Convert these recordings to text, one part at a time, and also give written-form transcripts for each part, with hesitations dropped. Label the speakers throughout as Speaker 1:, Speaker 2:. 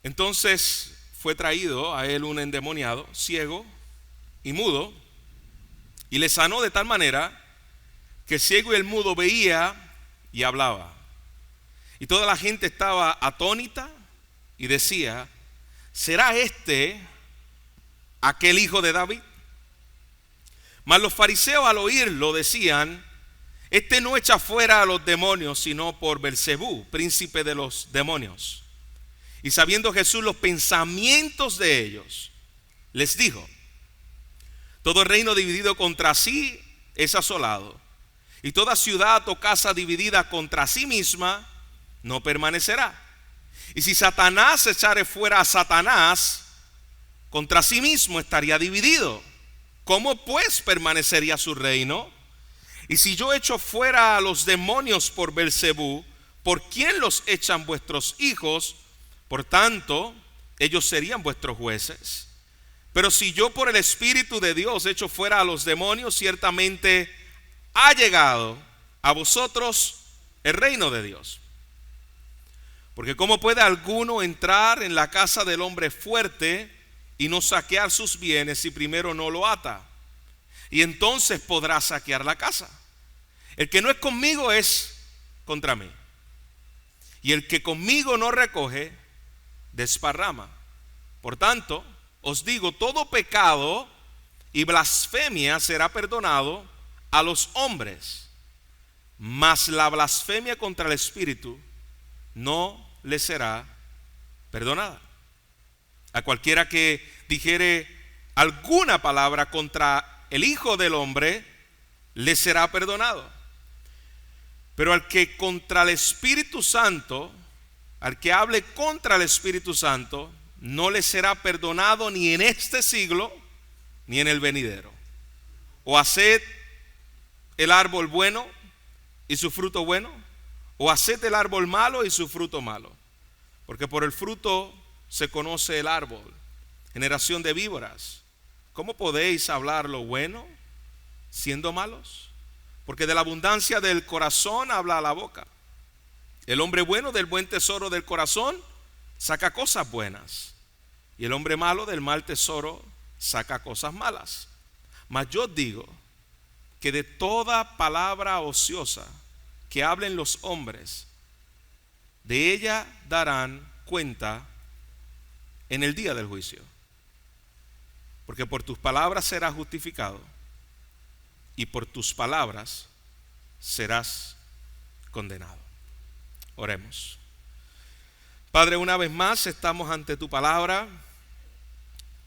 Speaker 1: Entonces fue traído a él un endemoniado, ciego y mudo, y le sanó de tal manera que el ciego y el mudo veía y hablaba. Y toda la gente estaba atónita y decía: ¿será este aquel hijo de David? Mas los fariseos al oírlo decían: este no echa fuera a los demonios, sino por Belcebú, príncipe de los demonios. Y sabiendo Jesús los pensamientos de ellos, les dijo: todo reino dividido contra sí es asolado, y toda ciudad o casa dividida contra sí misma no permanecerá. Y si Satanás echare fuera a Satanás, contra sí mismo estaría dividido. ¿Cómo pues permanecería su reino? Y si yo echo fuera a los demonios por Belcebú, ¿por quién los echan vuestros hijos? Por tanto, ellos serían vuestros jueces. Pero si yo por el Espíritu de Dios echo fuera a los demonios, ciertamente ha llegado a vosotros el reino de Dios. Porque ¿cómo puede alguno entrar en la casa del hombre fuerte y no saquear sus bienes si primero no lo ata? Y entonces podrá saquear la casa. El que no es conmigo es contra mí. Y el que conmigo no recoge, desparrama. Por tanto, os digo, todo pecado y blasfemia será perdonado a los hombres, mas la blasfemia contra el Espíritu no le será perdonada. A cualquiera que dijere alguna palabra contra el Hijo del Hombre, le será perdonado. Pero al que contra el Espíritu Santo, al que hable contra el Espíritu Santo, no le será perdonado ni en este siglo ni en el venidero. O haced el árbol bueno y su fruto bueno, o haced el árbol malo y su fruto malo, porque por el fruto se conoce el árbol. Generación de víboras, ¿cómo podéis hablar lo bueno siendo malos? Porque de la abundancia del corazón habla la boca. El hombre bueno del buen tesoro del corazón saca cosas buenas, y el hombre malo del mal tesoro saca cosas malas. Mas yo digo que de toda palabra ociosa que hablen los hombres, de ella darán cuenta en el día del juicio. Porque por tus palabras serás justificado, y por tus palabras serás condenado. Oremos. Padre, una vez más estamos ante tu palabra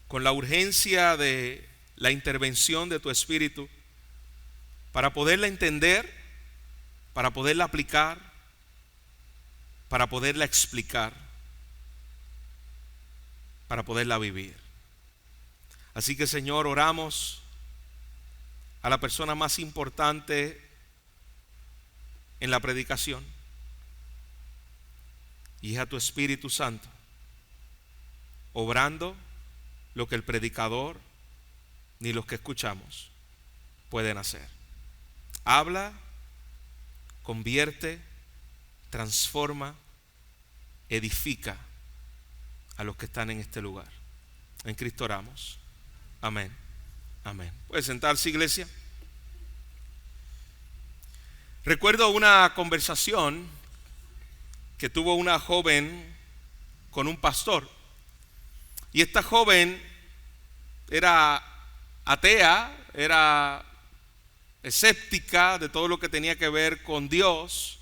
Speaker 1: con la urgencia de la intervención de tu Espíritu para poderla entender, para poderla aplicar, para poderla explicar, para poderla vivir. Así que, Señor, oramos a la persona más importante en la predicación, y es a tu Espíritu Santo, obrando lo que el predicador ni los que escuchamos pueden hacer. Habla, convierte, transforma, edifica a los que están en este lugar. En Cristo oramos. Amén. Amén. ¿Puede sentarse, iglesia? Recuerdo una conversación que tuvo una joven con un pastor. Y esta joven era atea, era escéptica de todo lo que tenía que ver con Dios.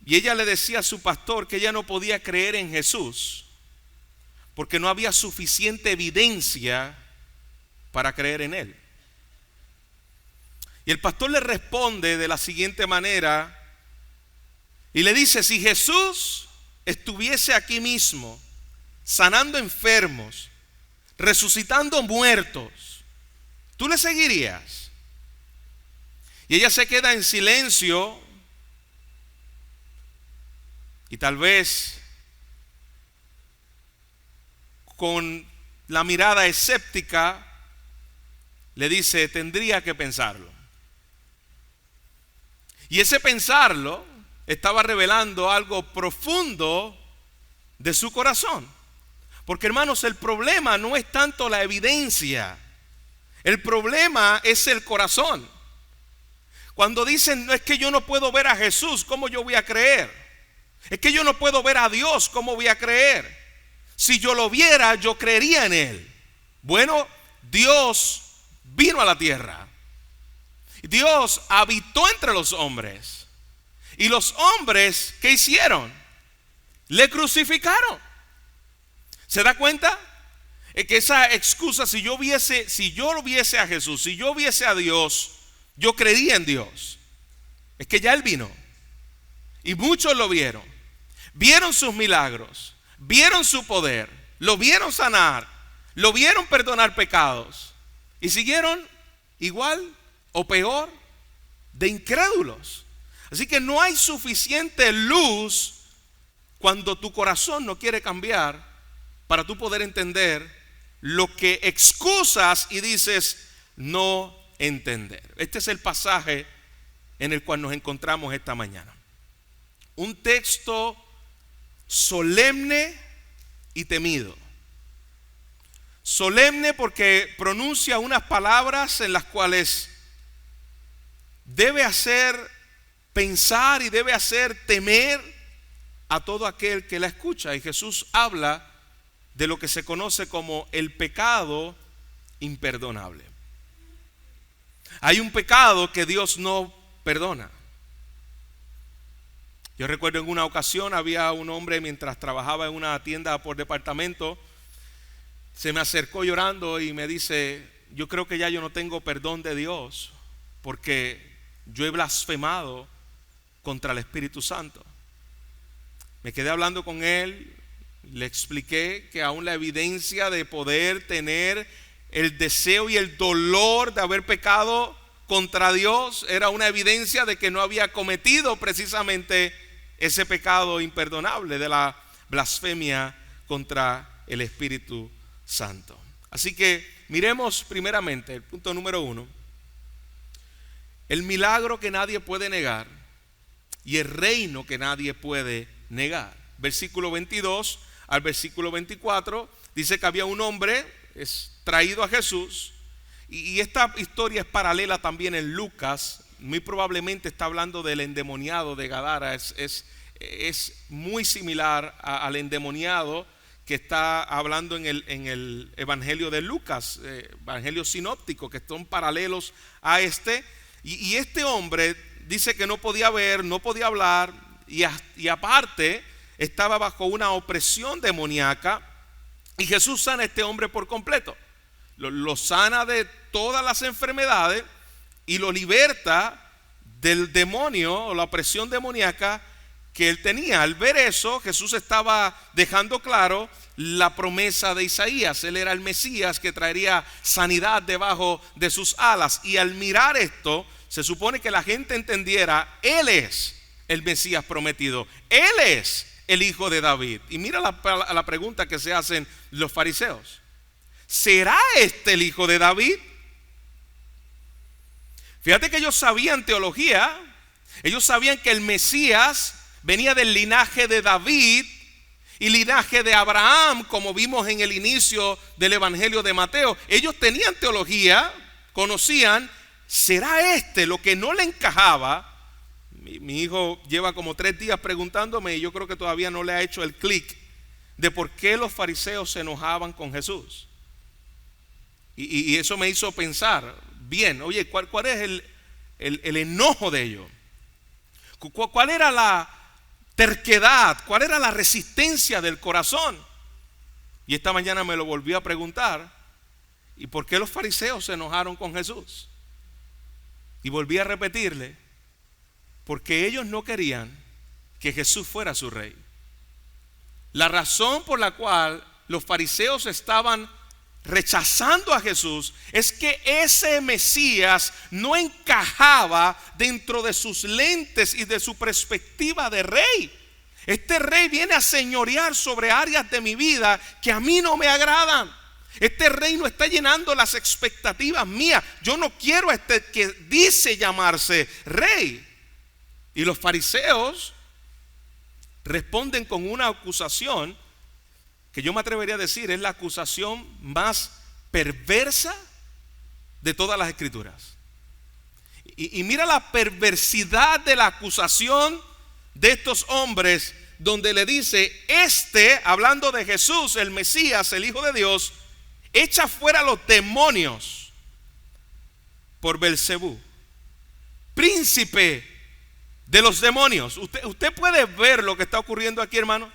Speaker 1: Y ella le decía a su pastor que ella no podía creer en Jesús porque no había suficiente evidencia para creer en Él. Y el pastor le responde de la siguiente manera y le dice: si Jesús estuviese aquí mismo, sanando enfermos, resucitando muertos, ¿tú le seguirías? Y ella se queda en silencio y tal vez con la mirada escéptica le dice: tendría que pensarlo. Y ese pensarlo estaba revelando algo profundo de su corazón. Porque, hermanos, el problema no es tanto la evidencia, el problema es el corazón. Cuando dicen, no es que yo no puedo ver a Jesús, ¿cómo yo voy a creer? Es que yo no puedo ver a Dios, ¿cómo voy a creer? Si yo lo viera, yo creería en Él. Bueno, Dios vino a la tierra. Dios habitó entre los hombres. Y los hombres, ¿qué hicieron? Le crucificaron. ¿Se da cuenta? Es que esa excusa, si yo lo viese a Jesús, si yo viese a Dios, yo creería en Dios. Es que ya Él vino. Y muchos lo vieron. Vieron sus milagros. Vieron su poder. Lo vieron sanar. Lo vieron perdonar pecados. Y siguieron igual o peor de incrédulos. Así que no hay suficiente luz cuando tu corazón no quiere cambiar para tú poder entender lo que excusas y dices no entender. Este es el pasaje en el cual nos encontramos esta mañana. Un texto solemne y temido. Solemne porque pronuncia unas palabras en las cuales debe hacer pensar y debe hacer temer a todo aquel que la escucha. Y Jesús habla de lo que se conoce como el pecado imperdonable. Hay un pecado que Dios no perdona. Yo recuerdo en una ocasión había un hombre mientras trabajaba en una tienda por departamento, se me acercó llorando y me dice, yo creo que ya yo no tengo perdón de Dios porque yo he blasfemado contra el Espíritu Santo. Me quedé hablando con él, le expliqué que aún la evidencia de poder tener el deseo y el dolor de haber pecado contra Dios era una evidencia de que no había cometido precisamente ese pecado imperdonable de la blasfemia contra el Espíritu Santo. Así que miremos primeramente el punto número 1, el milagro que nadie puede negar y el reino que nadie puede negar. Versículo 22 al versículo 24 dice que había un hombre traído a Jesús, y esta historia es paralela también en Lucas. Muy probablemente está hablando del endemoniado de Gadara. Es muy similar al endemoniado que está hablando en el Evangelio de Lucas, Evangelio sinóptico, que son paralelos a este. Y este hombre dice que no podía ver, no podía hablar, y aparte estaba bajo una opresión demoníaca. Y Jesús sana a este hombre por completo. Lo sana de todas las enfermedades y lo liberta del demonio o la opresión demoníaca que él tenía. Al ver eso, Jesús estaba dejando claro la promesa de Isaías. Él era el Mesías que traería sanidad debajo de sus alas. Y al mirar esto, se supone que la gente entendiera, Él es el Mesías prometido. Él es el hijo de David. Y mira la pregunta que se hacen los fariseos. ¿Será este el hijo de David? Fíjate que ellos sabían teología. Ellos sabían que el Mesías venía del linaje de David y linaje de Abraham, como vimos en el inicio del Evangelio de Mateo. Ellos tenían teología, conocían. ¿Será este lo que no le encajaba? Mi hijo lleva como 3 días preguntándome, y yo creo que todavía no le ha hecho el clic de por qué los fariseos se enojaban con Jesús. Y eso me hizo pensar, bien, oye, ¿cuál es el enojo de ellos? ¿Cuál era la terquedad? ¿Cuál era la resistencia del corazón? Y esta mañana me lo volví a preguntar. ¿Y por qué los fariseos se enojaron con Jesús? Y volví a repetirle, porque ellos no querían que Jesús fuera su rey. La razón por la cual los fariseos estaban rechazando a Jesús es que ese Mesías no encajaba dentro de sus lentes y de su perspectiva de rey. Este rey viene a señorear sobre áreas de mi vida que a mí no me agradan. Este rey no está llenando las expectativas mías. Yo no quiero a este que dice llamarse rey. Y los fariseos responden con una acusación que yo me atrevería a decir es la acusación más perversa de todas las escrituras. Y mira la perversidad de la acusación de estos hombres, donde le dice, hablando de Jesús, el Mesías, el Hijo de Dios, echa fuera los demonios por Belcebú, príncipe de los demonios. Usted puede ver lo que está ocurriendo aquí, hermano.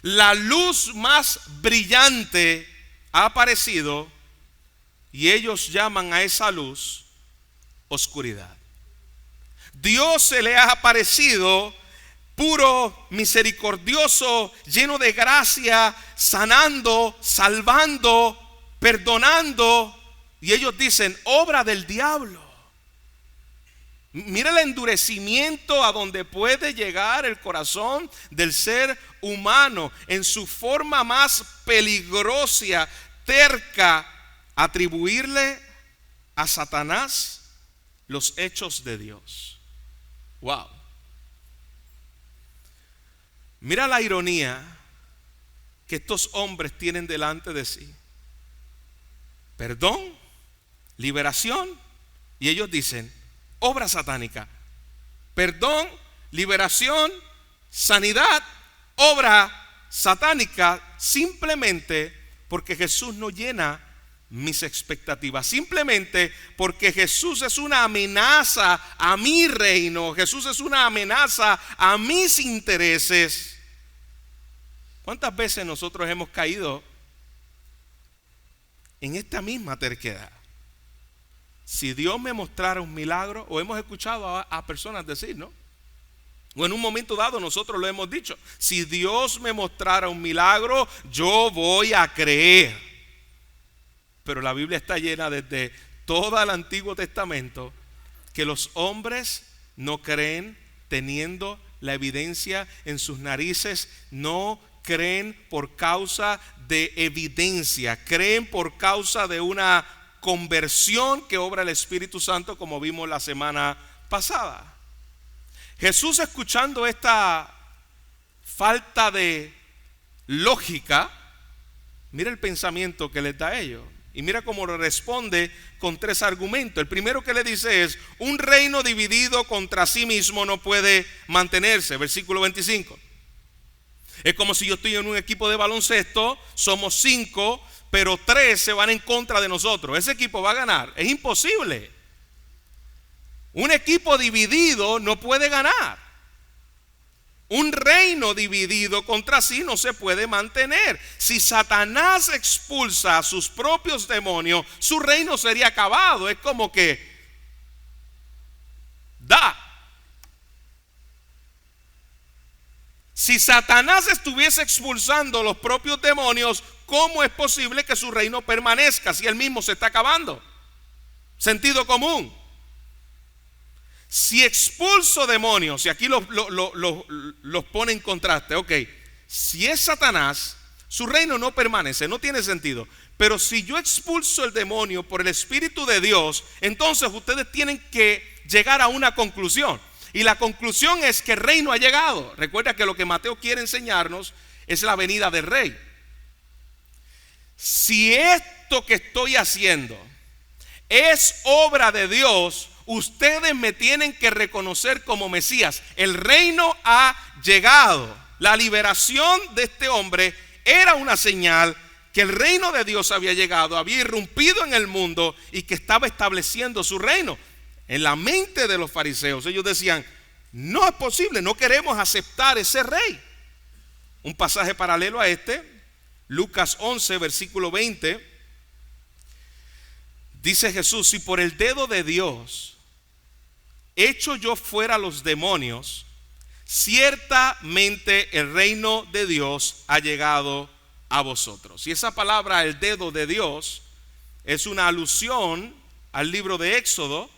Speaker 1: La luz más brillante ha aparecido y ellos llaman a esa luz oscuridad. Dios se le ha aparecido puro, misericordioso, lleno de gracia, sanando, salvando, perdonando, y ellos dicen, obra del diablo. Mira el endurecimiento a donde puede llegar el corazón del ser humano en su forma más peligrosa, terca, atribuirle a Satanás los hechos de Dios. Wow. Mira la ironía que estos hombres tienen delante de sí. Perdón, liberación, y ellos dicen, obra satánica. Perdón, liberación, sanidad, obra satánica, simplemente porque Jesús no llena mis expectativas, simplemente porque Jesús es una amenaza a mi reino, Jesús es una amenaza a mis intereses. ¿Cuántas veces nosotros hemos caído en esta misma terquedad? Si Dios me mostrara un milagro, o hemos escuchado a personas decir, ¿no? O en un momento dado nosotros lo hemos dicho, si Dios me mostrara un milagro, yo voy a creer. Pero la Biblia está llena desde todo el Antiguo Testamento que los hombres no creen teniendo la evidencia en sus narices, no creen por causa de evidencia, creen por causa de una conversión que obra el Espíritu Santo, como vimos la semana pasada. Jesús, escuchando esta falta de lógica, mira el pensamiento que les da a ellos. Y mira cómo le responde con 3 argumentos. El primero que le dice es, un reino dividido contra sí mismo no puede mantenerse. Versículo 25. Es como si yo estoy en un equipo de baloncesto, somos 5, pero 3 se van en contra de nosotros. Ese equipo va a ganar. Es imposible. Un equipo dividido no puede ganar. Un reino dividido contra sí no se puede mantener. Si Satanás expulsa a sus propios demonios, su reino sería acabado. Es como que si Satanás estuviese expulsando los propios demonios, ¿cómo es posible que su reino permanezca si él mismo se está acabando? Sentido común. Si expulso demonios, y aquí los pone en contraste, ok, si es Satanás, su reino no permanece, no tiene sentido. Pero si yo expulso el demonio por el Espíritu de Dios, entonces ustedes tienen que llegar a una conclusión. Y la conclusión es que el reino ha llegado. Recuerda que lo que Mateo quiere enseñarnos es la venida del rey. Si esto que estoy haciendo es obra de Dios, ustedes me tienen que reconocer como Mesías. El reino ha llegado. La liberación de este hombre era una señal que el reino de Dios había llegado, había irrumpido en el mundo y que estaba estableciendo su reino. En la mente de los fariseos, ellos decían, no es posible, no queremos aceptar ese rey. Un pasaje paralelo a este, Lucas 11, versículo 20, dice Jesús, si por el dedo de Dios echo yo fuera los demonios, ciertamente el reino de Dios ha llegado a vosotros. Y esa palabra, el dedo de Dios, es una alusión al libro de Éxodo,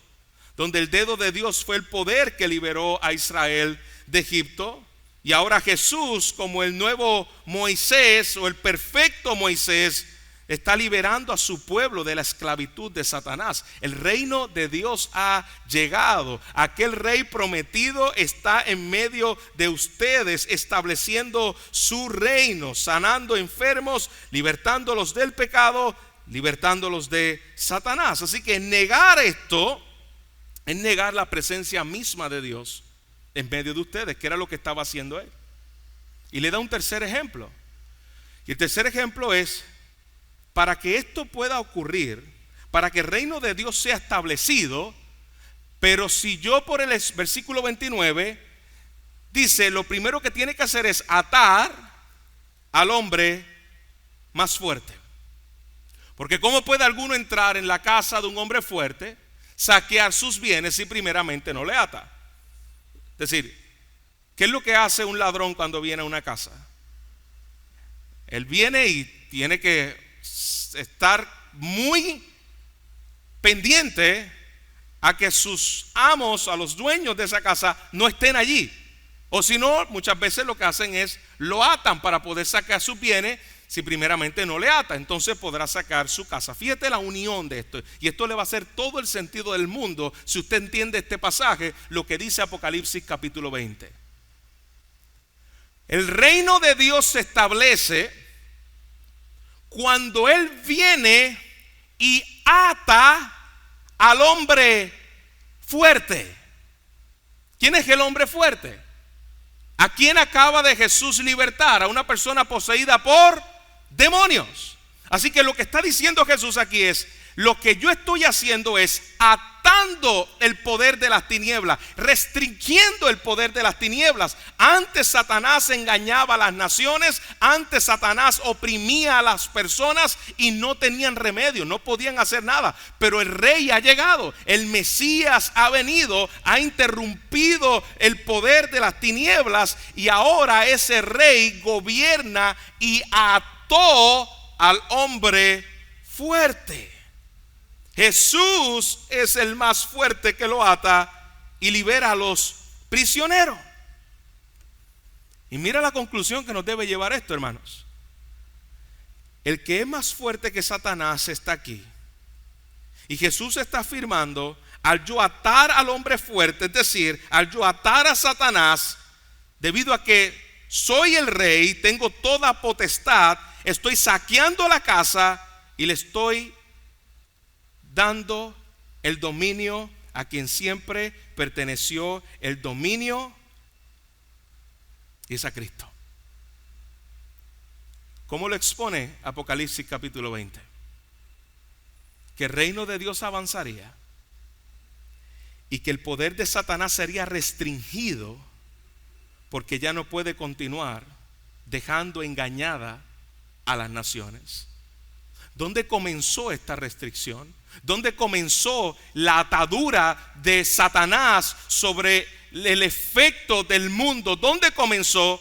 Speaker 1: donde el dedo de Dios fue el poder que liberó a Israel de Egipto. Y ahora Jesús, como el nuevo Moisés o el perfecto Moisés, está liberando a su pueblo de la esclavitud de Satanás. El reino de Dios ha llegado. Aquel rey prometido está en medio de ustedes, estableciendo su reino, sanando enfermos, libertándolos del pecado, libertándolos de Satanás. Así que negar esto es negar la presencia misma de Dios en medio de ustedes, que era lo que estaba haciendo él. Y le da un tercer ejemplo. Y el tercer ejemplo es: para que esto pueda ocurrir, para que el reino de Dios sea establecido, pero si yo por el versículo 29 dice, lo primero que tiene que hacer es atar al hombre más fuerte. Porque ¿cómo puede alguno entrar en la casa de un hombre fuerte, saquear sus bienes si primeramente no le ata? Es decir, ¿qué es lo que hace un ladrón cuando viene a una casa? Él viene y tiene que estar muy pendiente a que sus amos, a los dueños de esa casa, no estén allí. O si no, muchas veces lo que hacen es lo atan para poder sacar sus bienes. Si primeramente no le ata, entonces podrá sacar su casa. Fíjate la unión de esto. Y esto le va a hacer todo el sentido del mundo si usted entiende este pasaje, lo que dice Apocalipsis capítulo 20. El reino de Dios se establece cuando Él viene y ata al hombre fuerte. ¿Quién es el hombre fuerte? ¿A quién acaba de Jesús libertar? A una persona poseída por demonios. Así que lo que está diciendo Jesús aquí es: lo que yo estoy haciendo es atando el poder de las tinieblas, restringiendo el poder de las tinieblas. Antes Satanás engañaba a las naciones, antes Satanás oprimía a las personas y no tenían remedio, no podían hacer nada. Pero el rey ha llegado, el Mesías ha venido, ha interrumpido el poder de las tinieblas, y ahora ese rey gobierna y ató al hombre fuerte. Jesús es el más fuerte que lo ata y libera a los prisioneros. Y mira la conclusión que nos debe llevar esto, hermanos. El que es más fuerte que Satanás está aquí. Y Jesús está afirmando: al yo atar al hombre fuerte, es decir, al yo atar a Satanás, debido a que soy el rey, tengo toda potestad, estoy saqueando la casa y le estoy dando el dominio a quien siempre perteneció. El dominio es a Cristo. ¿Cómo lo expone Apocalipsis capítulo 20? Que el reino de Dios avanzaría y que el poder de Satanás sería restringido, porque ya no puede continuar dejando engañada a las naciones. ¿Dónde comenzó esta restricción? ¿Dónde comenzó la atadura de Satanás sobre el efecto del mundo? ¿Dónde comenzó?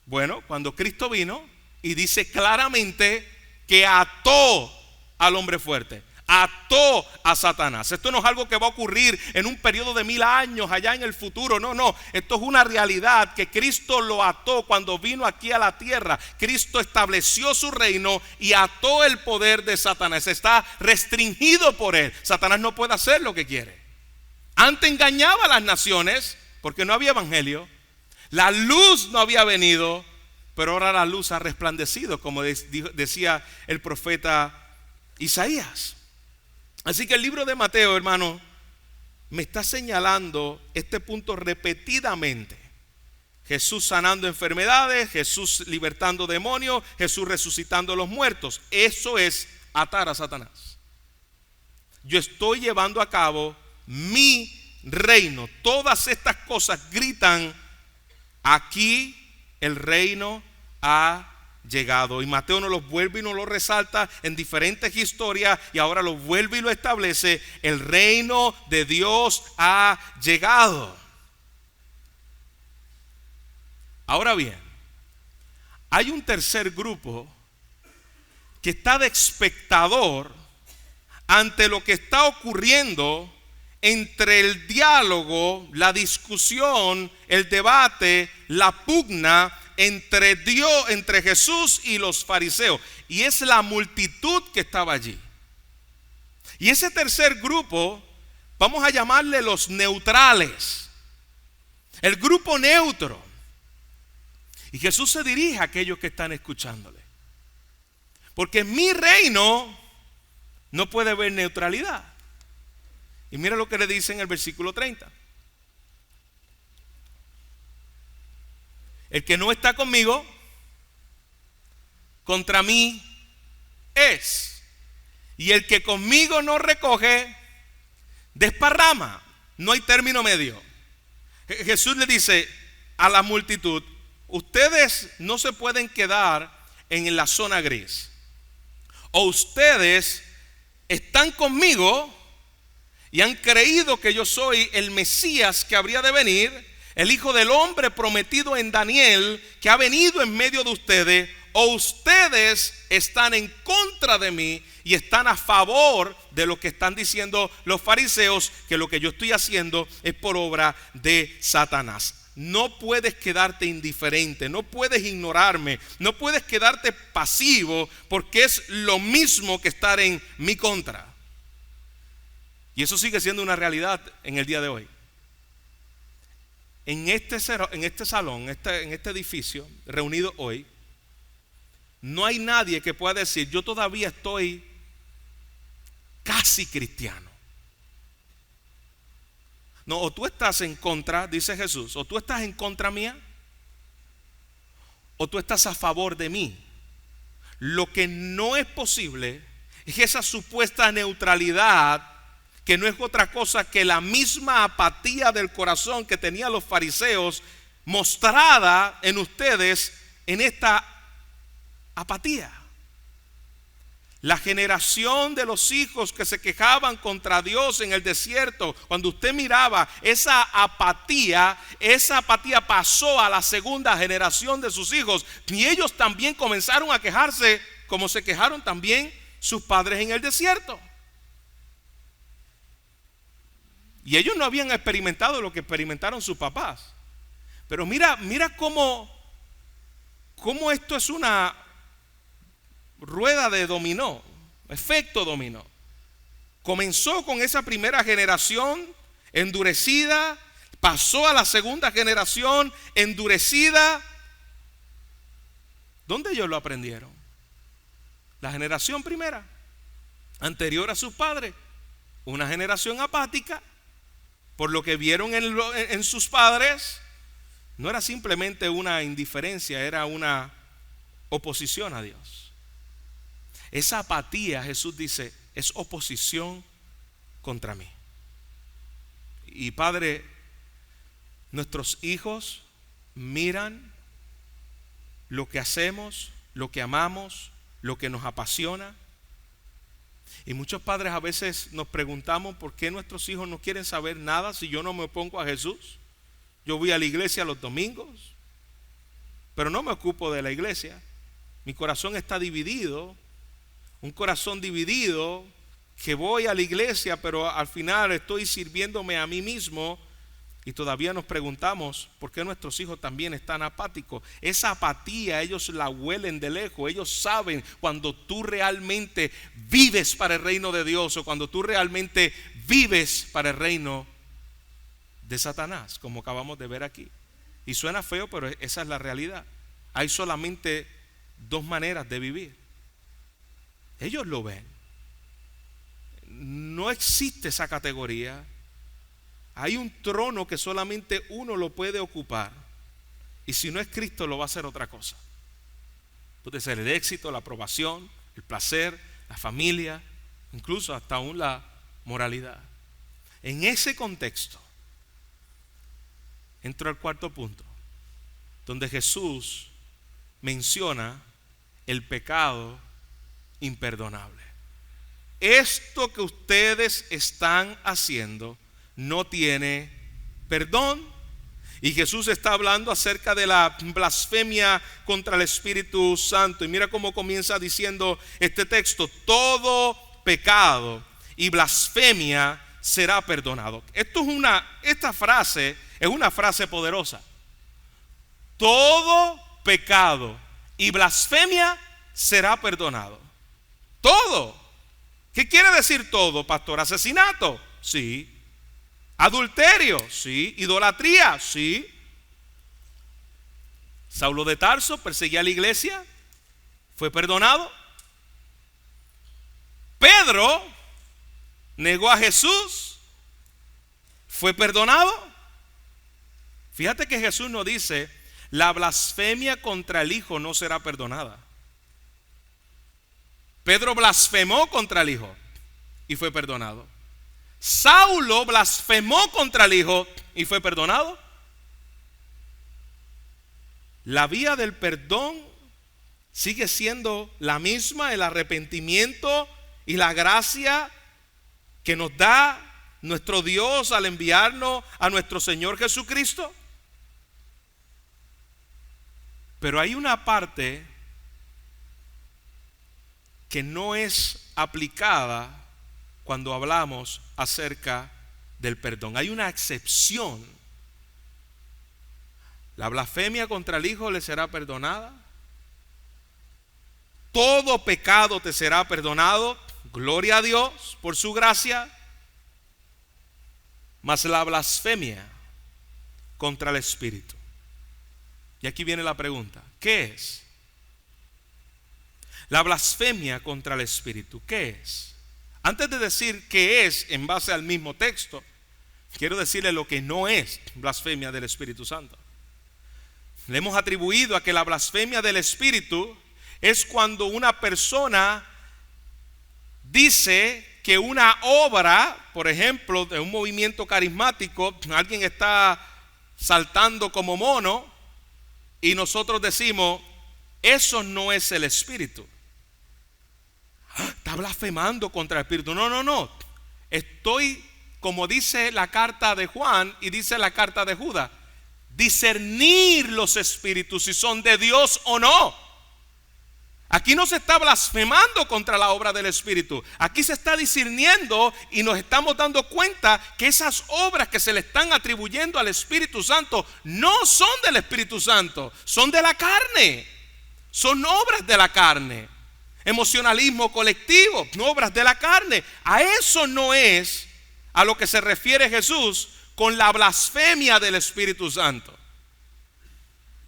Speaker 1: Bueno, cuando Cristo vino y dice claramente que ató al hombre fuerte, ató a Satanás. Esto no es algo que va a ocurrir en un periodo de 1000 años allá en el futuro. No, esto es una realidad que Cristo lo ató cuando vino aquí a la tierra. Cristo estableció su reino y ató el poder de Satanás. Está restringido por él. Satanás no puede hacer lo que quiere. Antes engañaba a las naciones porque no había evangelio. La luz no había venido, pero ahora la luz ha resplandecido, como decía el profeta Isaías. Así que el libro de Mateo, hermano, me está señalando este punto repetidamente. Jesús sanando enfermedades, Jesús libertando demonios, Jesús resucitando a los muertos. Eso es atar a Satanás. Yo estoy llevando a cabo mi reino. Todas estas cosas gritan: aquí el reino ha llegado. Y Mateo nos lo vuelve y nos lo resalta en diferentes historias, y ahora lo vuelve y lo establece: el reino de Dios ha llegado. Ahora bien, hay un tercer grupo que está de espectador ante lo que está ocurriendo entre el diálogo, la discusión, el debate, la pugna entre Jesús y los fariseos. Y es la multitud que estaba allí. Y ese tercer grupo, vamos a llamarle los neutrales. El grupo neutro. Y Jesús se dirige a aquellos que están escuchándole. Porque en mi reino no puede haber neutralidad. Y mira lo que le dice en el versículo 30. El que no está conmigo, contra mí es. Y el que conmigo no recoge, desparrama. No hay término medio. Jesús le dice a la multitud: ustedes no se pueden quedar en la zona gris. O ustedes están conmigo y han creído que yo soy el Mesías que habría de venir, el Hijo del Hombre prometido en Daniel, que ha venido en medio de ustedes. O ustedes están en contra de mí y están a favor de lo que están diciendo los fariseos, que lo que yo estoy haciendo es por obra de Satanás. No puedes quedarte indiferente, no puedes ignorarme, no puedes quedarte pasivo, porque es lo mismo que estar en mi contra. Y eso sigue siendo una realidad en el día de hoy. En este salón, en este edificio reunido hoy, no hay nadie que pueda decir: yo todavía estoy casi cristiano. No, o tú estás en contra, dice Jesús, o tú estás en contra mía, o tú estás a favor de mí. Lo que no es posible es esa supuesta neutralidad, que no es otra cosa que la misma apatía del corazón que tenían los fariseos, mostrada en ustedes en esta apatía. La generación de los hijos que se quejaban contra Dios en el desierto, cuando usted miraba esa apatía pasó a la segunda generación de sus hijos, y ellos también comenzaron a quejarse como se quejaron también sus padres en el desierto. Y ellos no habían experimentado lo que experimentaron sus papás. Pero mira cómo esto es una rueda de dominó, efecto dominó. Comenzó con esa primera generación endurecida, pasó a la segunda generación endurecida. ¿Dónde ellos lo aprendieron? La generación primera, anterior a sus padres, una generación apática, por lo que vieron en sus padres. No era simplemente una indiferencia, era una oposición a Dios. Esa apatía, Jesús dice, es oposición contra mí. Y Padre, nuestros hijos miran lo que hacemos, lo que amamos, lo que nos apasiona. Y muchos padres a veces nos preguntamos por qué nuestros hijos no quieren saber nada si yo no me opongo a Jesús. Yo voy a la iglesia los domingos, pero no me ocupo de la iglesia. Mi corazón está dividido. Un corazón dividido, que voy a la iglesia, pero al final estoy sirviéndome a mí mismo. Y todavía nos preguntamos por qué nuestros hijos también están apáticos. Esa apatía ellos la huelen de lejos. Ellos saben cuando tú realmente vives para el reino de Dios, o cuando tú realmente vives para el reino de Satanás, como acabamos de ver aquí. Y suena feo, pero esa es la realidad. Hay solamente dos maneras de vivir. Ellos lo ven. No existe esa categoría. Hay un trono que solamente uno lo puede ocupar. Y si no es Cristo, lo va a hacer otra cosa. Puede ser el éxito, la aprobación, el placer, la familia, incluso hasta aún la moralidad. En ese contexto, entro al cuarto punto, donde Jesús menciona el pecado imperdonable. Esto que ustedes están haciendo no tiene perdón. Y Jesús está hablando acerca de la blasfemia contra el Espíritu Santo. Y mira cómo comienza diciendo este texto: todo pecado y blasfemia será perdonado. Esta frase es una frase poderosa. Todo pecado y blasfemia será perdonado. Todo. ¿Qué quiere decir todo, pastor? Asesinato, sí. Adulterio, sí. Idolatría, sí. Saulo de Tarso perseguía a la iglesia, fue perdonado. Pedro negó a Jesús, fue perdonado. Fíjate que Jesús nos dice: la blasfemia contra el Hijo no será perdonada. Pedro blasfemó contra el Hijo y fue perdonado. Saulo blasfemó contra el Hijo y fue perdonado. La vía del perdón sigue siendo la misma, el arrepentimiento y la gracia que nos da nuestro Dios al enviarnos a nuestro Señor Jesucristo. Pero hay una parte que no es aplicada cuando hablamos acerca del perdón. Hay una excepción. La blasfemia contra el Hijo le será perdonada. Todo pecado te será perdonado. Gloria a Dios por su gracia. Mas la blasfemia contra el Espíritu. Y aquí viene la pregunta: ¿qué es? La blasfemia contra el Espíritu, ¿qué es? Antes de decir qué es en base al mismo texto, quiero decirle lo que no es blasfemia del Espíritu Santo. Le hemos atribuido a que la blasfemia del Espíritu es cuando una persona dice que una obra, por ejemplo, de un movimiento carismático, alguien está saltando como mono y nosotros decimos: eso no es el Espíritu. Está blasfemando contra el Espíritu. No. Estoy, como dice la carta de Juan y dice la carta de Judas, discernir los espíritus si son de Dios o no. Aquí no se está blasfemando contra la obra del Espíritu. Aquí se está discerniendo y nos estamos dando cuenta que esas obras que se le están atribuyendo al Espíritu Santo no son del Espíritu Santo, son de la carne. Son obras de la carne. Emocionalismo colectivo, obras de la carne. A eso no es a lo que se refiere Jesús con la blasfemia del Espíritu Santo.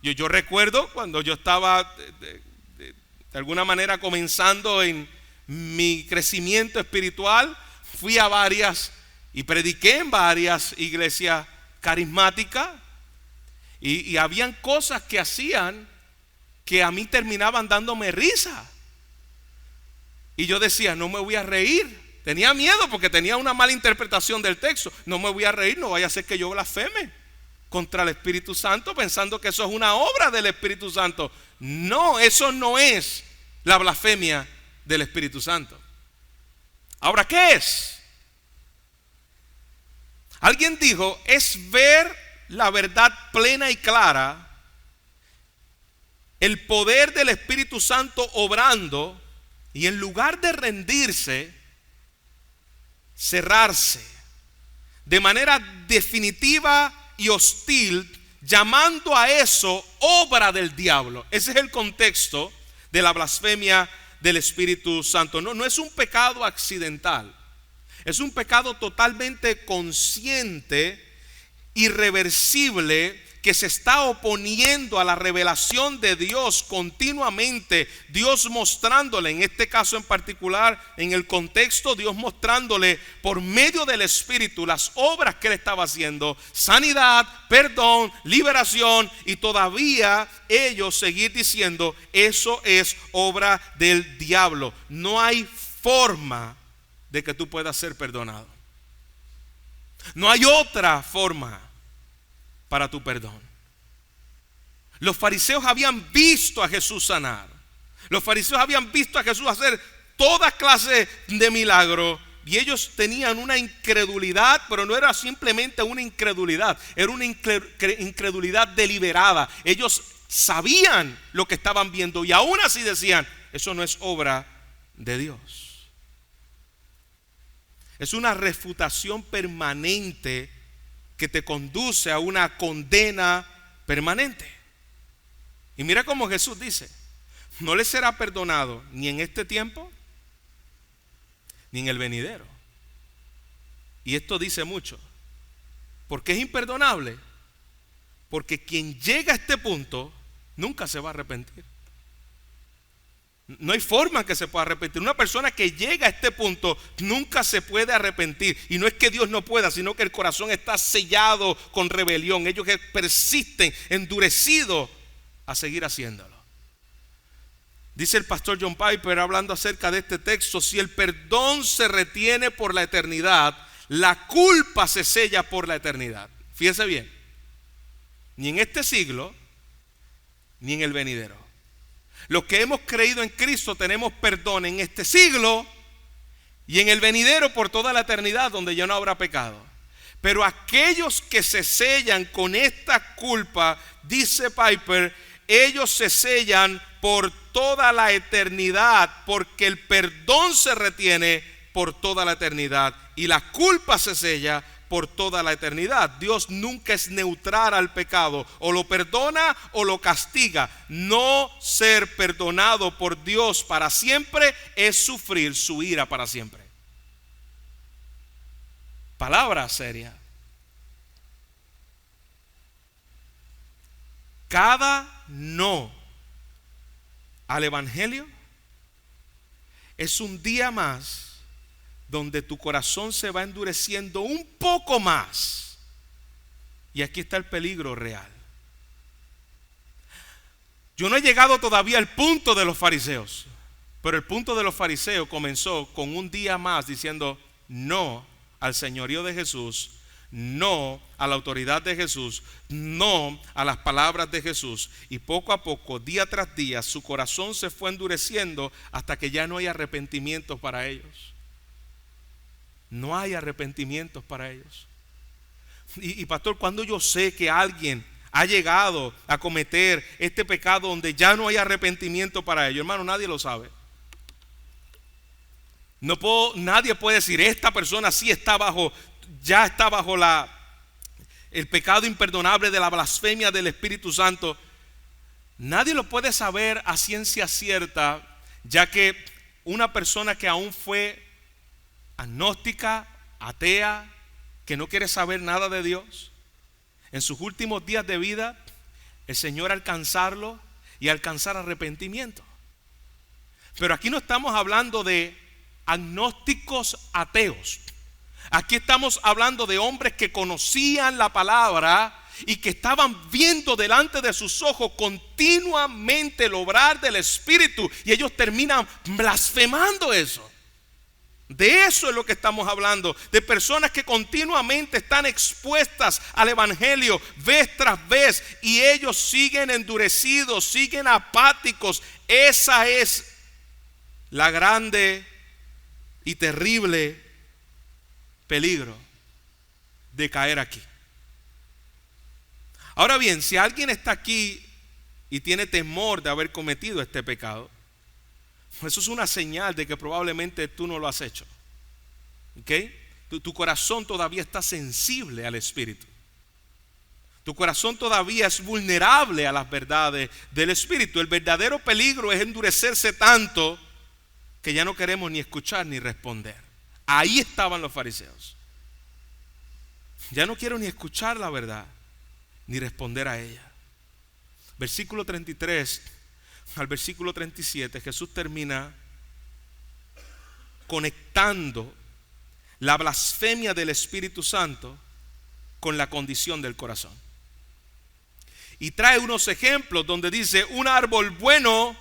Speaker 1: Yo recuerdo cuando yo estaba de alguna manera comenzando en mi crecimiento espiritual, fui a varias y prediqué en varias iglesias carismáticas y habían cosas que hacían que a mí terminaban dándome risa. Y yo decía: no me voy a reír. Tenía miedo porque tenía una mala interpretación del texto. No me voy a reír, no vaya a ser que yo blasfeme contra el Espíritu Santo pensando que eso es una obra del Espíritu Santo. No, eso no es la blasfemia del Espíritu Santo. Ahora, ¿qué es? Alguien dijo: es ver la verdad plena y clara, el poder del Espíritu Santo obrando, y en lugar de rendirse, cerrarse de manera definitiva y hostil, llamando a eso obra del diablo. Ese es el contexto de la blasfemia del Espíritu Santo. No es un pecado accidental, es un pecado totalmente consciente, irreversible, que se está oponiendo a la revelación de Dios continuamente. Dios mostrándole, en este caso en particular, en el contexto, Dios mostrándole por medio del Espíritu las obras que él estaba haciendo: sanidad, perdón, liberación, y todavía ellos seguir diciendo: eso es obra del diablo. No hay forma de que tú puedas ser perdonado. No hay otra forma para tu perdón. Los fariseos habían visto a Jesús sanar. Los fariseos habían visto a Jesús hacer toda clase de milagros. Y ellos tenían una incredulidad, pero no era simplemente una incredulidad, era una incredulidad deliberada. Ellos sabían lo que estaban viendo y aún así decían: eso no es obra de Dios. Es una refutación permanente que te conduce a una condena permanente. Y mira cómo Jesús dice: no le será perdonado ni en este tiempo ni en el venidero. Y esto dice mucho. ¿Por qué es imperdonable? Porque quien llega a este punto nunca se va a arrepentir. No hay forma en que se pueda arrepentir. Una persona que llega a este punto nunca se puede arrepentir. Y no es que Dios no pueda, sino que el corazón está sellado con rebelión. Ellos que persisten, endurecidos a seguir haciéndolo. Dice el pastor John Piper, hablando acerca de este texto: si el perdón se retiene por la eternidad, la culpa se sella por la eternidad. Fíjense bien, ni en este siglo ni en el venidero. Los que hemos creído en Cristo tenemos perdón en este siglo y en el venidero por toda la eternidad, donde ya no habrá pecado. Pero aquellos que se sellan con esta culpa, dice Piper, ellos se sellan por toda la eternidad, porque el perdón se retiene por toda la eternidad y la culpa se sella por toda la eternidad. Dios nunca es neutral al pecado, o lo perdona o lo castiga. No ser perdonado por Dios para siempre es sufrir su ira para siempre. Palabra seria. Cada no al evangelio es un día más donde tu corazón se va endureciendo un poco más. Y aquí está el peligro real. Yo no he llegado todavía al punto de los fariseos, pero el punto de los fariseos comenzó con un día más diciendo no al señorío de Jesús, no a la autoridad de Jesús, no a las palabras de Jesús. Y poco a poco, día tras día, su corazón se fue endureciendo hasta que ya no hay arrepentimientos para ellos. No hay arrepentimientos para ellos. Y pastor, cuando yo sé que alguien ha llegado a cometer este pecado donde ya no hay arrepentimiento para ellos, hermano, nadie lo sabe. Nadie puede decir esta persona sí ya está bajo el pecado imperdonable de la blasfemia del Espíritu Santo. Nadie lo puede saber a ciencia cierta, ya que una persona que aún fue agnóstica, atea, que no quiere saber nada de Dios, en sus últimos días de vida, el Señor alcanzarlo y alcanzar arrepentimiento. Pero aquí no estamos hablando de agnósticos ateos. Aquí estamos hablando de hombres que conocían la palabra y que estaban viendo delante de sus ojos continuamente el obrar del Espíritu, y ellos terminan blasfemando eso. De eso es lo que estamos hablando, de personas que continuamente están expuestas al evangelio vez tras vez, y ellos siguen endurecidos, siguen apáticos. Esa es la grande y terrible peligro de caer aquí. Ahora bien, si alguien está aquí y tiene temor de haber cometido este pecado, eso es una señal de que probablemente tú no lo has hecho. ¿Okay? Tu corazón todavía está sensible al Espíritu. Tu corazón todavía es vulnerable a las verdades del Espíritu. El verdadero peligro es endurecerse tanto que ya no queremos ni escuchar ni responder. Ahí estaban los fariseos. Ya no quiero ni escuchar la verdad ni responder a ella. Versículo 33 al versículo 37, Jesús termina conectando la blasfemia del Espíritu Santo con la condición del corazón. Y trae unos ejemplos donde dice: un árbol bueno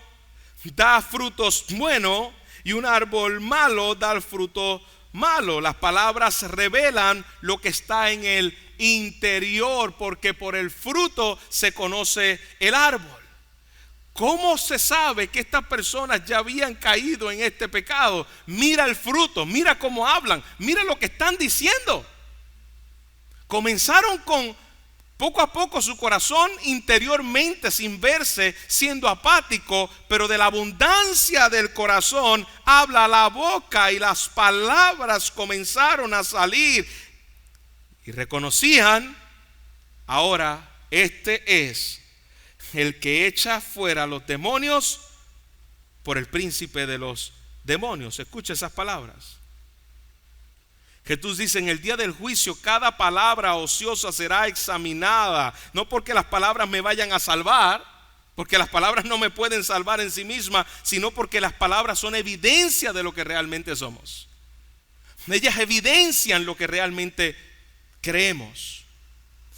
Speaker 1: da frutos buenos y un árbol malo da fruto malo. Las palabras revelan lo que está en el interior, porque por el fruto se conoce el árbol. ¿Cómo se sabe que estas personas ya habían caído en este pecado? Mira el fruto, mira cómo hablan, mira lo que están diciendo. Comenzaron con poco a poco su corazón interiormente sin verse, siendo apático, pero de la abundancia del corazón habla la boca, y las palabras comenzaron a salir y reconocían: ahora este es el que echa fuera a los demonios por el príncipe de los demonios. Escucha esas palabras. Jesús dice: en el día del juicio cada palabra ociosa será examinada, no porque las palabras me vayan a salvar, porque las palabras no me pueden salvar en sí mismas, sino porque las palabras son evidencia de lo que realmente somos. Ellas evidencian lo que realmente creemos.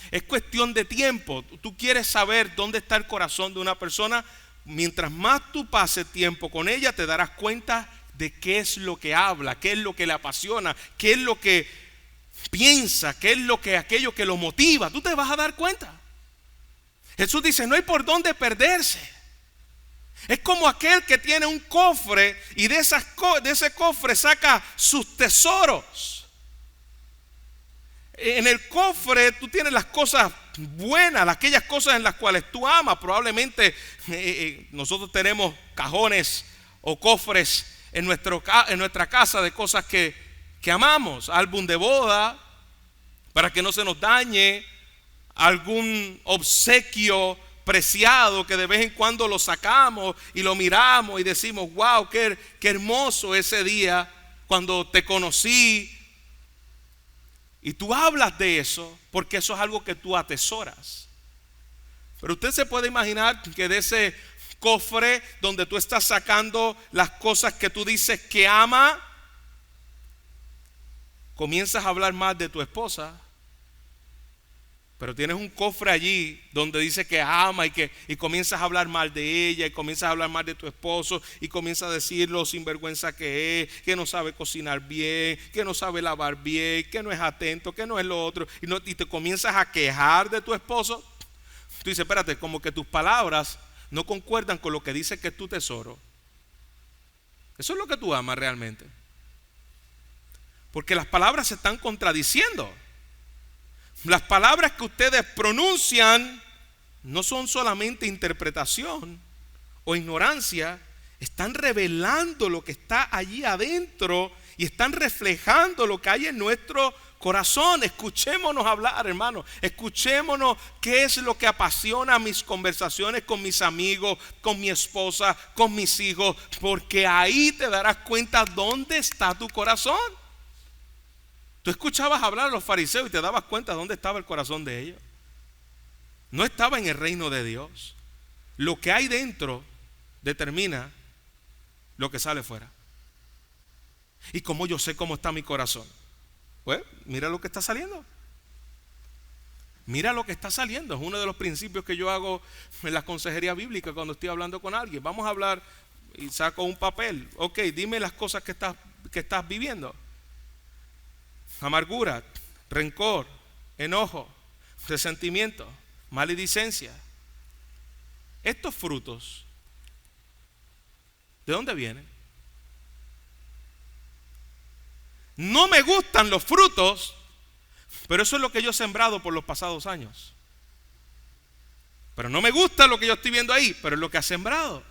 Speaker 1: Es cuestión de tiempo. Tú quieres saber dónde está el corazón de una persona. Mientras más tú pases tiempo con ella, te darás cuenta de qué es lo que habla, qué es lo que le apasiona, qué es lo que piensa, qué es aquello que lo motiva. Tú te vas a dar cuenta. Jesús dice: no hay por dónde perderse. Es como aquel que tiene un cofre y de ese cofre saca sus tesoros. En el cofre tú tienes las cosas buenas, aquellas cosas en las cuales tú amas. Probablemente nosotros tenemos cajones o cofres en nuestra casa de cosas que amamos. Álbum de boda para que no se nos dañe, algún obsequio preciado que de vez en cuando lo sacamos y lo miramos y decimos: wow, qué hermoso ese día cuando te conocí. Y tú hablas de eso porque eso es algo que tú atesoras. Pero usted se puede imaginar que de ese cofre donde tú estás sacando las cosas que tú dices que ama, comienzas a hablar más de tu esposa, pero tienes un cofre allí donde dice que ama y comienzas a hablar mal de ella, y comienzas a hablar mal de tu esposo, y comienzas a decir lo sinvergüenza que es, que no sabe cocinar bien, que no sabe lavar bien, que no es atento, que no es lo otro, y te comienzas a quejar de tu esposo. Tú dices: espérate, como que tus palabras no concuerdan con lo que dice que es tu tesoro. Eso es lo que tú amas realmente, porque las palabras se están contradiciendo. Las palabras que ustedes pronuncian no son solamente interpretación o ignorancia, están revelando lo que está allí adentro y están reflejando lo que hay en nuestro corazón. Escuchémonos hablar, hermano. Escuchémonos qué es lo que apasiona mis conversaciones con mis amigos, con mi esposa, con mis hijos, porque ahí te darás cuenta dónde está tu corazón. Tú escuchabas hablar a los fariseos y te dabas cuenta dónde estaba el corazón de ellos. No estaba en el reino de Dios. Lo que hay dentro determina lo que sale fuera. ¿Y cómo yo sé cómo está mi corazón? Pues mira lo que está saliendo. Mira lo que está saliendo. Es uno de los principios que yo hago en la consejería bíblica cuando estoy hablando con alguien. Vamos a hablar y saco un papel. Ok, dime las cosas que estás viviendo. Amargura, rencor, enojo, resentimiento, maledicencia. Estos frutos, ¿de dónde vienen? No me gustan los frutos, pero eso es lo que yo he sembrado por los pasados años. Pero no me gusta lo que yo estoy viendo ahí, pero es lo que ha sembrado.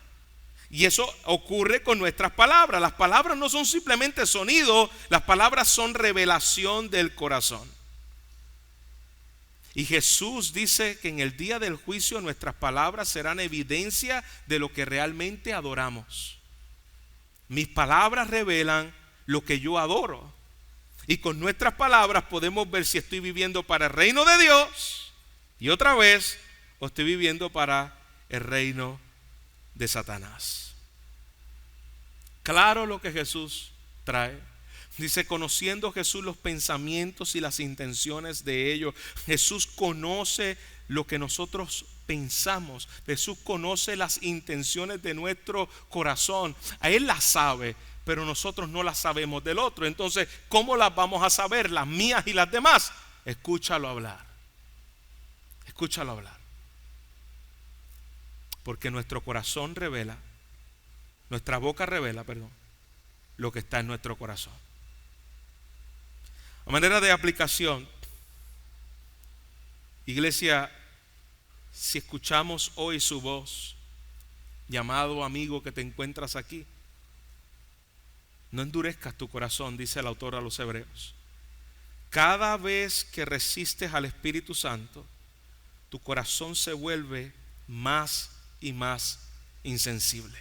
Speaker 1: Y eso ocurre con nuestras palabras. Las palabras no son simplemente sonido, las palabras son revelación del corazón. Y Jesús dice que en el día del juicio nuestras palabras serán evidencia de lo que realmente adoramos. Mis palabras revelan lo que yo adoro. Y con nuestras palabras podemos ver si estoy viviendo para el reino de Dios y otra vez, o estoy viviendo para el reino de Satanás. Claro lo que Jesús trae. Dice: conociendo Jesús los pensamientos y las intenciones de ellos. Jesús conoce lo que nosotros pensamos. Jesús conoce las intenciones de nuestro corazón. A Él las sabe, pero nosotros no las sabemos del otro. Entonces, ¿cómo las vamos a saber? Las mías y las demás. Escúchalo hablar. Escúchalo hablar. Porque nuestro corazón revela, nuestra boca revela, lo que está en nuestro corazón. A manera de aplicación, iglesia, si escuchamos hoy su voz, llamado amigo que te encuentras aquí, no endurezcas tu corazón, dice el autor a los Hebreos. Cada vez que resistes al Espíritu Santo, tu corazón se vuelve más y más insensible.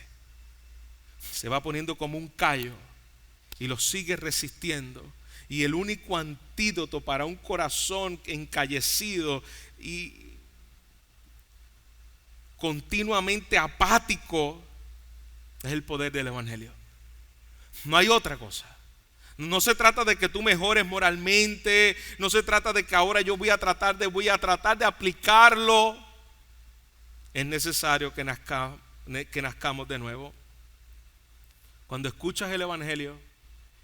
Speaker 1: Se va poniendo como un callo y lo sigue resistiendo. Y el único antídoto para un corazón encallecido y continuamente apático es el poder del evangelio. No hay otra cosa. No se trata de que tú mejores moralmente, no se trata de que ahora yo voy a tratar de aplicarlo. Es necesario que nazcamos de nuevo. Cuando escuchas el evangelio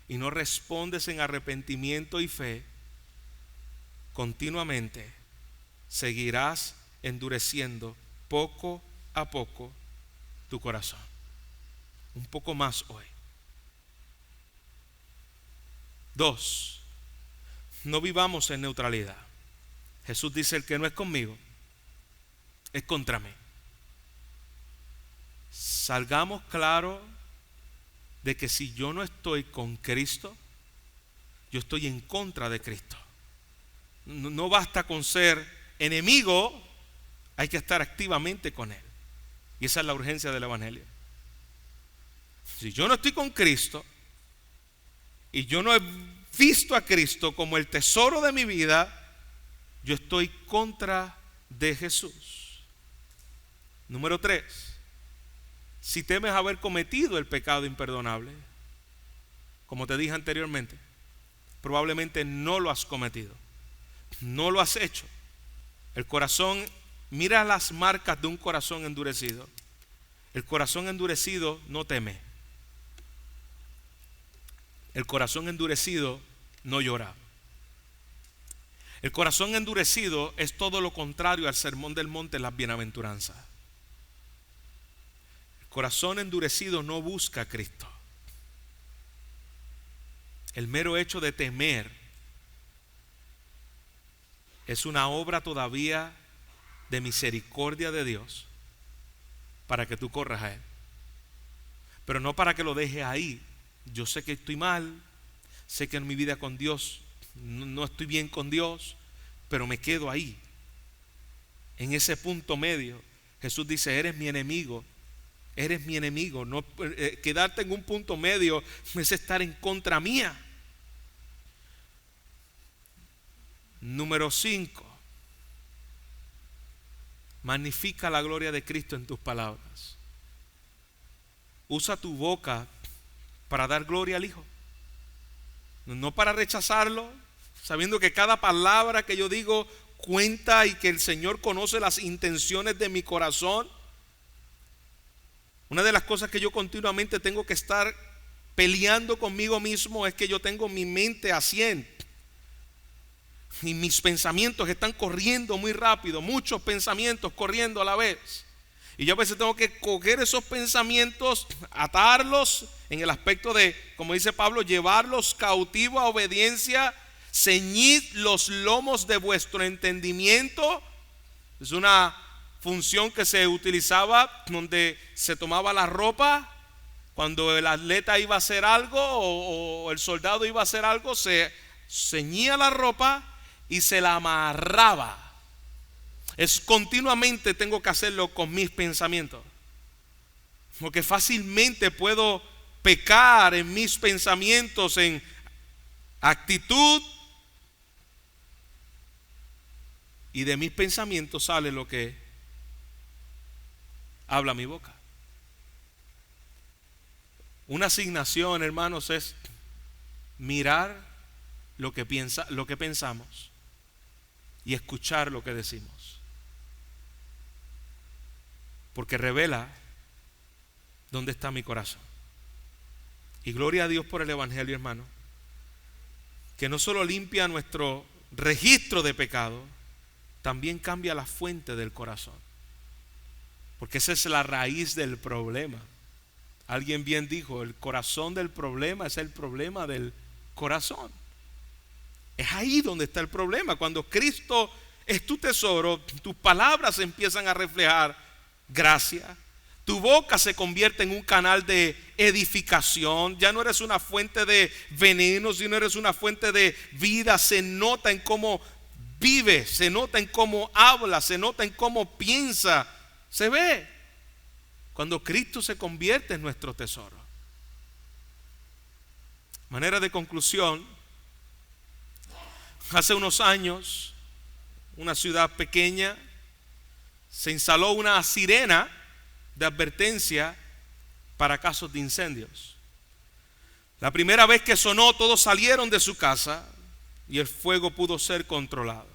Speaker 1: y no respondes en arrepentimiento y fe, continuamente seguirás endureciendo poco a poco tu corazón. Un poco más hoy. 2. No vivamos en neutralidad. Jesús dice: el que no es conmigo es contra mí. Salgamos claro de que si yo no estoy con Cristo, yo estoy en contra de Cristo. No basta con ser enemigo, hay que estar activamente con Él. Y esa es la urgencia del evangelio. Si yo no estoy con Cristo y yo no he visto a Cristo como el tesoro de mi vida, yo estoy contra de Jesús. Número 3. Si temes haber cometido el pecado imperdonable, como te dije anteriormente, probablemente no lo has cometido, no lo has hecho. El corazón, mira las marcas de un corazón endurecido. El corazón endurecido no teme. El corazón endurecido no llora. El corazón endurecido es todo lo contrario al sermón del monte en las bienaventuranzas. El corazón endurecido no busca a Cristo. El mero hecho de temer es una obra todavía de misericordia de Dios para que tú corras a Él. Pero no para que lo dejes ahí. Yo sé que estoy mal, sé que en mi vida con Dios no estoy bien con Dios, pero me quedo ahí, en ese punto medio. Jesús dice: eres mi enemigo, eres mi enemigo. No, quedarte en un punto medio es estar en contra mía. Número 5. Magnifica la gloria de Cristo en tus palabras. Usa tu boca para dar gloria al Hijo, no para rechazarlo, sabiendo que cada palabra que yo digo cuenta y que el Señor conoce las intenciones de mi corazón. Una de las cosas que yo continuamente tengo que estar peleando conmigo mismo es que yo tengo mi mente a 100 y mis pensamientos están corriendo muy rápido, muchos pensamientos corriendo a la vez. Y yo a veces tengo que coger esos pensamientos, atarlos en el aspecto de, como dice Pablo, llevarlos cautivos a obediencia. Ceñid los lomos de vuestro entendimiento. Es una función que se utilizaba donde se tomaba la ropa. Cuando el atleta iba a hacer algo o el soldado iba a hacer algo, se ceñía la ropa y se la amarraba. Es continuamente tengo que hacerlo con mis pensamientos, porque fácilmente puedo pecar en mis pensamientos, en actitud, y de mis pensamientos sale lo que habla mi boca. Una asignación, hermanos, es mirar lo que pensamos y escuchar lo que decimos, porque revela dónde está mi corazón. Y gloria a Dios por el evangelio, hermano, que no solo limpia nuestro registro de pecado, también cambia la fuente del corazón, porque esa es la raíz del problema. Alguien bien dijo: el corazón del problema es el problema del corazón. Es ahí donde está el problema. Cuando Cristo es tu tesoro, tus palabras empiezan a reflejar gracia. Tu boca se convierte en un canal de edificación. Ya no eres una fuente de veneno, sino eres una fuente de vida. Se nota en cómo vives, se nota en cómo hablas, se nota en cómo piensas, Se ve cuando Cristo se convierte en nuestro tesoro. Manera de conclusión, hace unos años, una ciudad pequeña, se instaló una sirena de advertencia para casos de incendios. La primera vez que sonó, todos salieron de su casa y el fuego pudo ser controlado.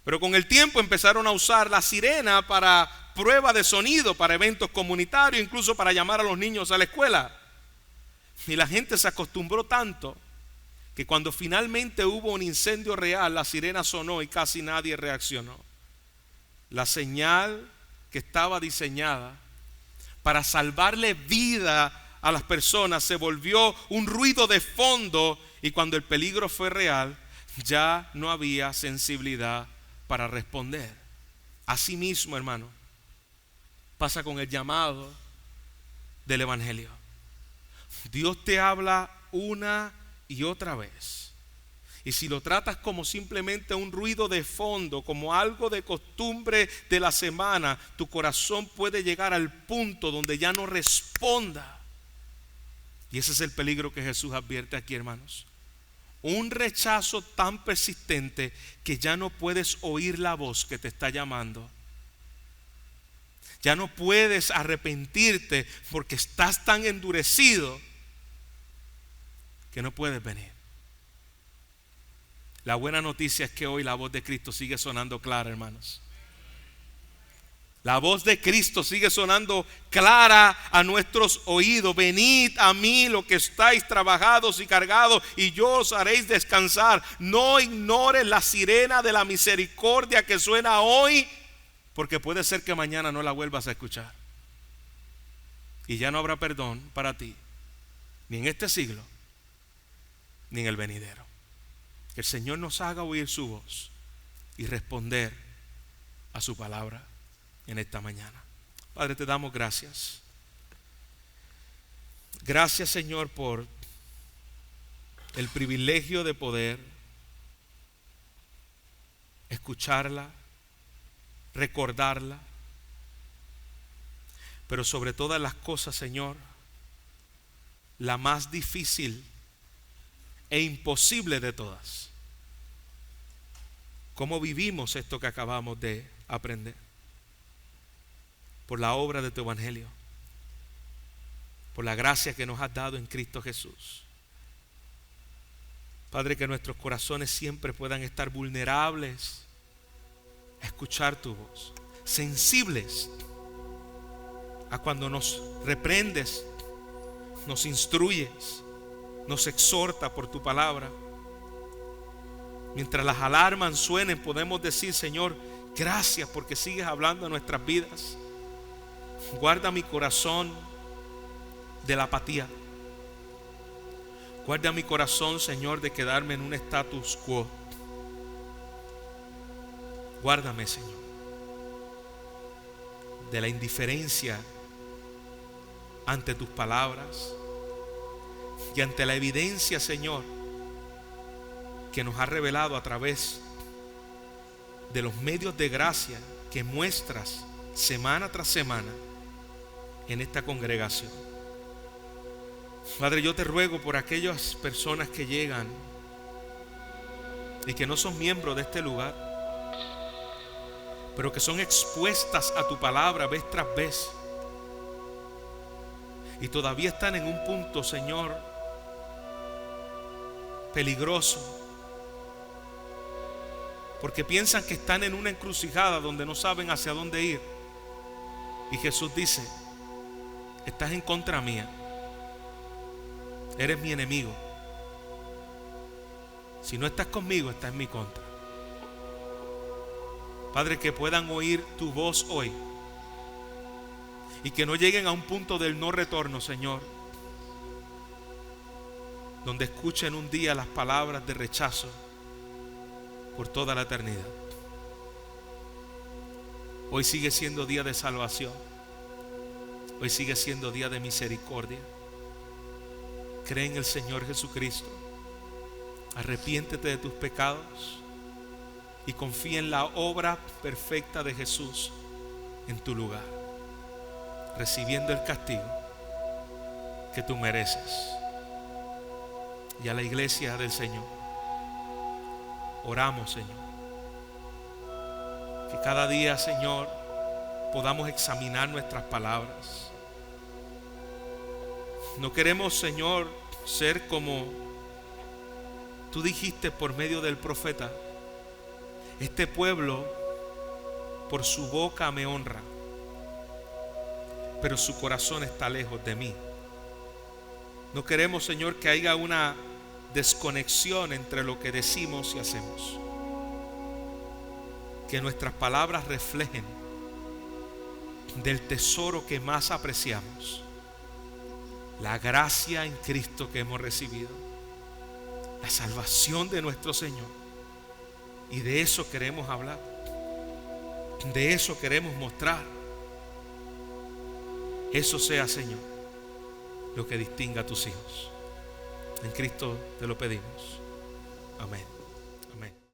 Speaker 1: Pero con el tiempo empezaron a usar la sirena para prueba de sonido, para eventos comunitarios, incluso para llamar a los niños a la escuela. Y la gente se acostumbró tanto que cuando finalmente hubo un incendio real, la sirena sonó y casi nadie reaccionó. La señal que estaba diseñada para salvarle vida a las personas se volvió un ruido de fondo, y cuando el peligro fue real, ya no había sensibilidad para responder. Asimismo, hermano, pasa con el llamado del evangelio. Dios te habla una y otra vez, y si lo tratas como simplemente un ruido de fondo, como algo de costumbre de la semana, tu corazón puede llegar al punto donde ya no responda. Y ese es el peligro que Jesús advierte aquí, hermanos. Un rechazo tan persistente que ya no puedes oír la voz que te está llamando. Ya no puedes arrepentirte porque estás tan endurecido que no puedes venir. La buena noticia es que hoy la voz de Cristo sigue sonando clara, hermanos. La voz de Cristo sigue sonando clara a nuestros oídos. Venid a mí los que estáis trabajados y cargados, y yo os haréis descansar. No ignores la sirena de la misericordia que suena hoy, porque puede ser que mañana no la vuelvas a escuchar. Y ya no habrá perdón para ti, ni en este siglo, ni en el venidero. Que el Señor nos haga oír su voz y responder a su palabra en esta mañana. Padre, te damos gracias. Gracias, Señor, por el privilegio de poder escucharla, recordarla, pero sobre todas las cosas, Señor, la más difícil e imposible de todas: ¿cómo vivimos esto que acabamos de aprender? Por la obra de tu evangelio, por la gracia que nos has dado en Cristo Jesús. Padre, que nuestros corazones siempre puedan estar vulnerables a escuchar tu voz, sensibles a cuando nos reprendes, nos instruyes, nos exhorta por tu palabra. Mientras las alarmas suenen, podemos decir: Señor, gracias porque sigues hablando a nuestras vidas. Guarda mi corazón de la apatía. Guarda mi corazón, Señor, de quedarme en un status quo. Guárdame, Señor, de la indiferencia ante tus palabras y ante la evidencia, Señor, que nos ha revelado a través de los medios de gracia que muestras semana tras semana en esta congregación. Padre, yo te ruego por aquellas personas que llegan y que no son miembros de este lugar, pero que son expuestas a tu palabra vez tras vez, y todavía están en un punto, Señor, peligroso, porque piensan que están en una encrucijada donde no saben hacia dónde ir. Y Jesús dice: estás en contra mía, eres mi enemigo. Si no estás conmigo, estás en mi contra. Padre, que puedan oír tu voz hoy y que no lleguen a un punto del no retorno, Señor, donde escuchen un día las palabras de rechazo por toda la eternidad. Hoy sigue siendo día de salvación. Hoy sigue siendo día de misericordia. Cree en el Señor Jesucristo. Arrepiéntete de tus pecados y confía en la obra perfecta de Jesús en tu lugar, recibiendo el castigo que tú mereces. Y a la iglesia del Señor oramos, Señor, que cada día, Señor, podamos examinar nuestras palabras. No queremos, Señor, ser como tú dijiste por medio del profeta: este pueblo por su boca me honra, pero su corazón está lejos de mí. No queremos, Señor, que haya una desconexión entre lo que decimos y hacemos. Que nuestras palabras reflejen del tesoro que más apreciamos, la gracia en Cristo que hemos recibido, la salvación de nuestro Señor. Y de eso queremos hablar, de eso queremos mostrar. Eso sea, Señor, lo que distinga a tus hijos. En Cristo te lo pedimos. Amén.